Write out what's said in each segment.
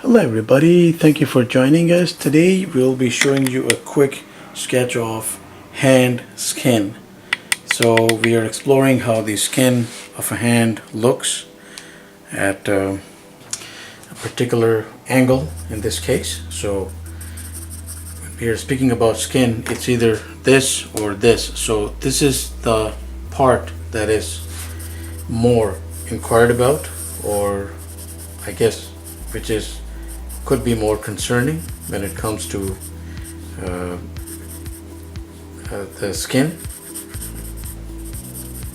Hello everybody, thank you for joining us. Today we'll be showing you a quick sketch of hand skin. So we are exploring how the skin of a hand looks at a particular angle in this case. So when we are speaking about skin, it's either this or this. So this is the part that is more inquired about, or I guess which is could be more concerning when it comes to the skin.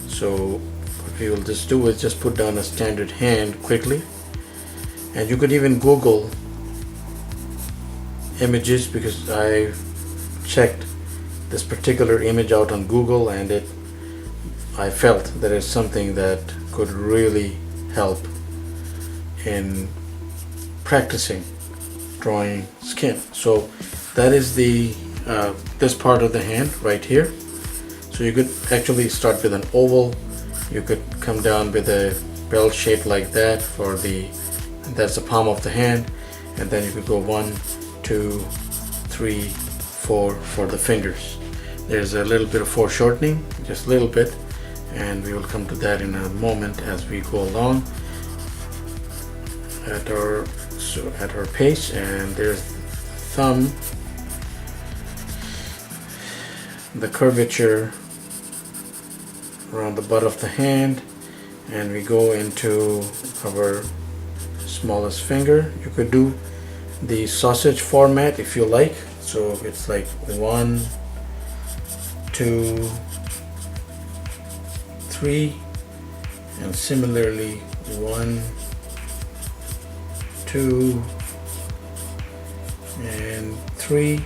So what we will just do is just put down a standard hand quickly, and you could even Google images, because I checked this particular image out on Google, and I felt that it's something that could really help in practicing drawing skin. So that is the this part of the hand right here. So you could actually start with an oval. You could come down with a bell shape like that for that's the palm of the hand, and then you could go 1, 2, 3, 4 for the fingers. There's a little bit of foreshortening, just a little bit, and we will come to that in a moment as we go along at our pace. And there's thumb, the curvature around the butt of the hand, and we go into our smallest finger. You could do the sausage format if you like, so it's like 1, 2, 3, and similarly 1, 2, and 3.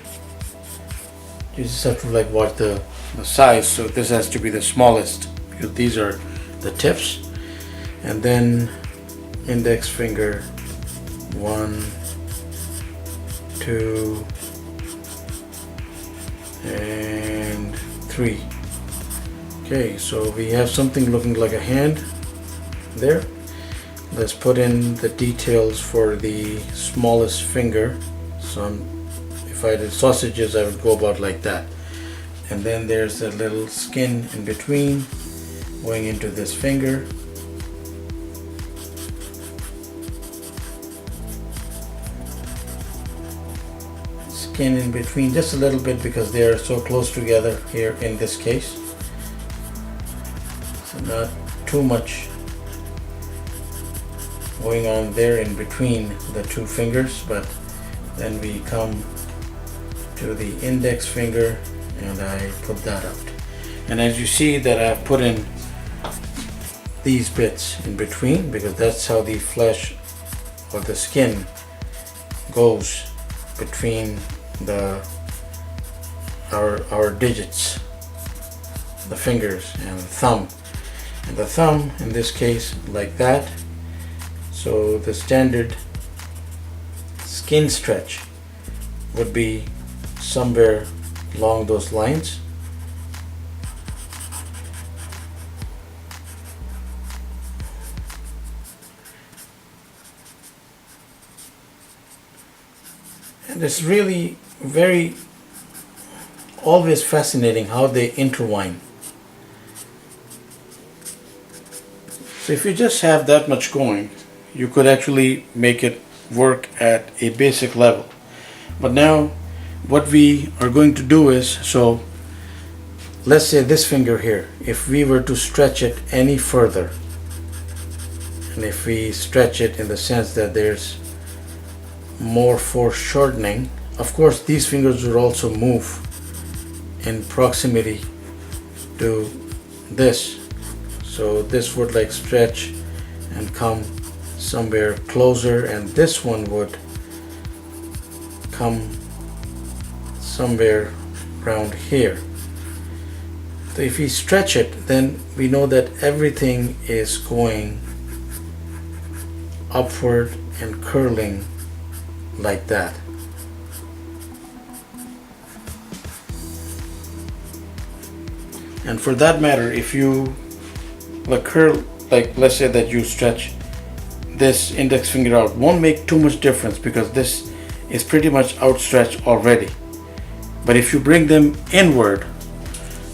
You just have to like watch the size. So this has to be the smallest, because these are the tips. And then index finger 1, 2, and 3. Okay, so we have something looking like a hand there. Let's put in the details for the smallest finger. So if I did sausages, I would go about like that. And then there's a little skin in between going into this finger. Skin in between just a little bit, because they are so close together here in this case. So not too much going on there in between the two fingers, but then we come to the index finger and I put that out. And as you see that I've put in these bits in between, because that's how the flesh or the skin goes between our digits, the fingers and the thumb. And the thumb in this case like that. So the standard skin stretch would be somewhere along those lines. And it's really very always fascinating how they intertwine. So if you just have that much going, you could actually make it work at a basic level. But now what we are going to do is, so let's say this finger here, if we were to stretch it any further, and if we stretch it in the sense that there's more foreshortening, of course these fingers would also move in proximity to this. So this would like stretch and come somewhere closer, and this one would come somewhere around here. So if we stretch it, then we know that everything is going upward and curling like that. And for that matter, if you like curl, like let's say that you stretch this index finger out won't make too much difference because this is pretty much outstretched already. But if you bring them inward,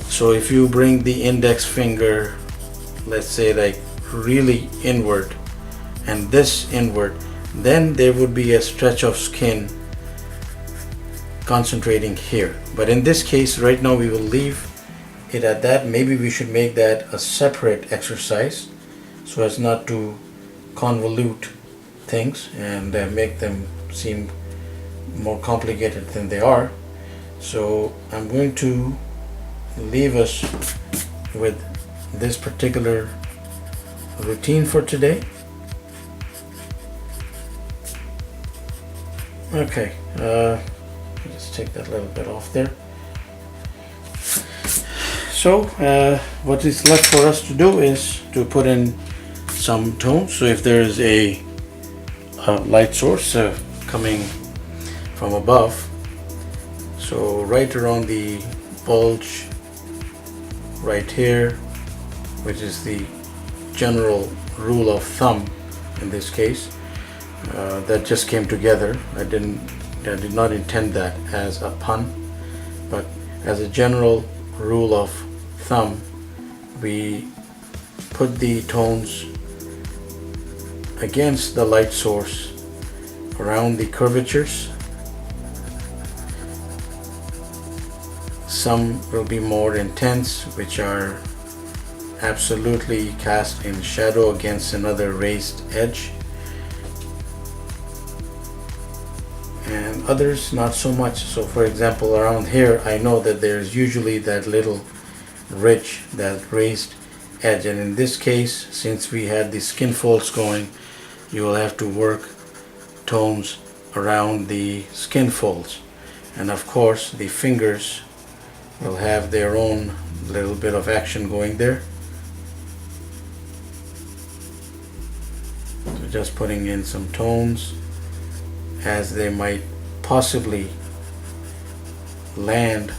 so if you bring the index finger, let's say like really inward, and this inward, then there would be a stretch of skin concentrating here. But in this case, right now we will leave it at that. Maybe we should make that a separate exercise so as not to convolute things and make them seem more complicated than they are. So I'm going to leave us with this particular routine for today. Okay, let's take that little bit off there. So what is left for us to do is to put in some tones. So if there is a light source coming from above, so right around the bulge right here, which is the general rule of thumb in this case, that just came together. I did not intend that as a pun, but as a general rule of thumb, we put the tones against the light source around the curvatures. Some will be more intense, which are absolutely cast in shadow against another raised edge, and others not so much. So for example, around here I know that there's usually that little ridge, that raised edge, and in this case, since we had the skin folds going, you will have to work tones around the skin folds, and of course the fingers will have their own little bit of action going there. So just putting in some tones as they might possibly land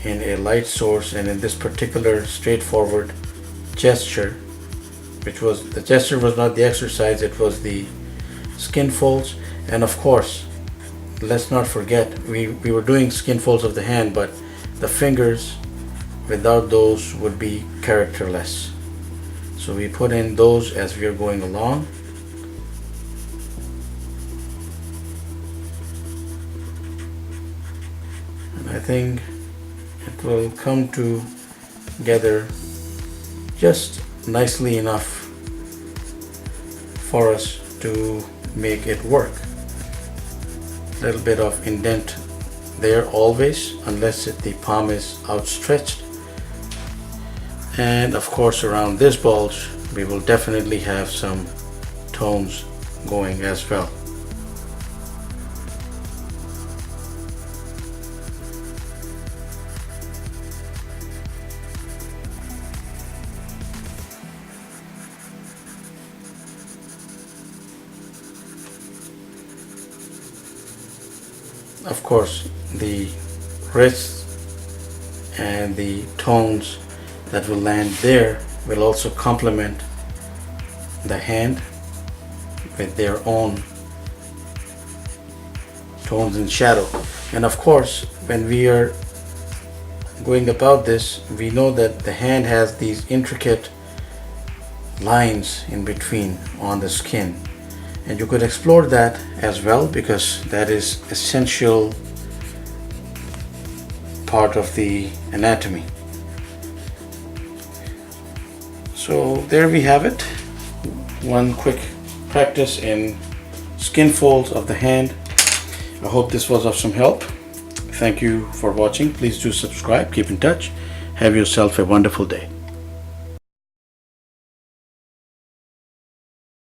in a light source, and in this particular straightforward gesture, which was, the gesture was not the exercise, it was the skin folds. And of course, let's not forget, we were doing skin folds of the hand, but the fingers, without those, would be characterless. So we put in those as we are going along. And I think it will come together just nicely enough for us to make it work. A little bit of indent there always, unless the palm is outstretched. And of course around this bulge we will definitely have some tones going as well. Of course, the wrists and the tones that will land there will also complement the hand with their own tones and shadow. And of course, when we are going about this, we know that the hand has these intricate lines in between on the skin, and you could explore that as well, because that is essential part of the anatomy. So there we have it, one quick practice in skin folds of the hand. I hope this was of some help. Thank you for watching. Please do subscribe, keep in touch, have yourself a wonderful day.